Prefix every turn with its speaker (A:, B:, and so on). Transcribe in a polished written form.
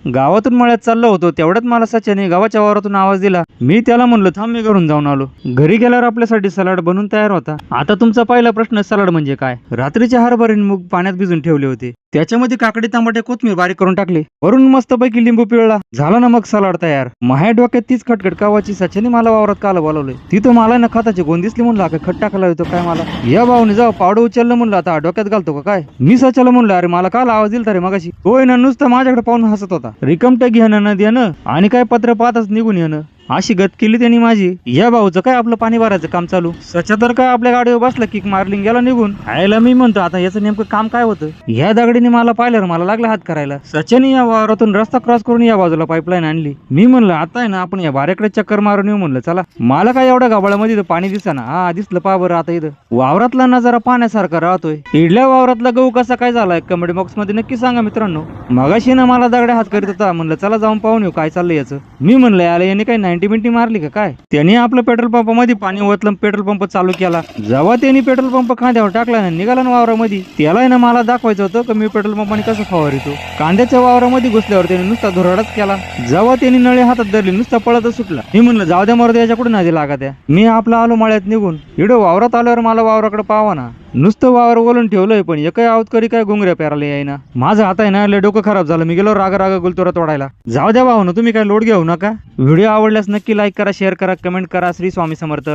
A: गावातून मळ्यात चाललो होतो तेवढ्यात मला सच्याने गावाच्या वावरातून आवाज दिला. मी त्याला म्हणलो थांब, मी घरून जाऊन आलो. घरी गेल्यावर आपल्यासाठी सलाड बनून तयार होता. आता तुमचा पहिला प्रश्न, सलाड म्हणजे काय? रात्रीचे हरभरे मूग पाण्यात भिजून ठेवले होते, त्याच्यामध्ये काकडी, टमाटे, कोथमीर बारीक करून टाकले, वरून मस्तपैकी लिंबू पिळला, झाला ना मग सलाड तयार. माझ्या डोक्यात तीच खटखट कावाची, सच्याने मला वावरात काल बोलावलंय. तिथं मला ना खताची गोंद दिसली, म्हणलं का खट टाकायला येतो काय मला. या भाऊने जाऊ पावडं उचललं, म्हणलं आता डोक्यात घालतो का काय. मी सच्याला म्हणलं अरे मला काल आवाज दिलता रे मगाशी. होय ना, नुसतं माझ्याकडे पाहून हसत होता. रिकमट घेणं न देणं आणि काय पत्र पाहतच निघून येणं, अशी गत केली त्यांनी माझी. या भाऊचं काय आपलं पाणी भरायचं काम चालू, सच्या तर काय आपल्या गाडीवर बसला किक मारली गेला निघून. आयला मी म्हणतो आता याचं नेमकं काम काय होतं. ह्या दगडीने मला पाहिल्यावर मला लागला हात करायला. सच्याने या वावरातून रस्ता क्रॉस करून या बाजूला पाईपलाईन आणली. मी म्हणलं आता आहे ना आपण या बाऱ्याकडे चक्कर मारून येऊ म्हणलं. चला, मला काय एवढ्या गाभाळामध्ये पाणी दिसा ना. हा दिसलं पा बरं. आता इथं वावरातला नजारा पाण्यासारखा राहतोय. इडल्या वावरातला गहू कसा काय झालाय कमेंट बॉक्स मध्ये नक्की सांगा मित्रांनो. मगाशी ना मला दगड्या हात करीत होता, म्हणलं चला जाऊन पाहून येऊ काय चाललंय याचं. मी म्हणलं याला याने काही 90 मिनिटी मारली का काय. त्याने आपलं पेट्रोल पंपामध्ये पाणी ओतलं, पेट्रोल पंप चालू केला. जेव्हा त्यांनी पेट्रोल पंप खांद्यावर टाकला ना, निघाला ना वावरामध्ये. त्याला ना मला दाखवायचं होतं की मी पेट्रोल पंपाने कसं फवारितो. कांद्याच्या वावरामध्ये घुसल्यावर त्याने नुसता धुराडच केला. जेव्हा त्यांनी नळी हातात धरली नुसता पळतच सुटला. मी म्हणलं जाऊ द्या मरद, याच्याकडून नादी लागा त्या. मी आपला आलो मळ्यात निघून. इडं वावरात आल्यावर मला वावराकडे पाहावा ना, नुसतं वावर बोलून ठेवलंय पण एकही आवतकरी काय गुंगऱ्या पेराला येईना. माझं आता आहे ना लय डोकं खराब झालं. मी गेलो राग गुलतोरा तोडायला. जाऊ द्या भाऊ ना, तुम्ही काय लोड घेऊ नका. व्हिडिओ आवडल्यास नक्की लाईक करा, शेअर करा, कमेंट करा. श्री स्वामी समर्थ.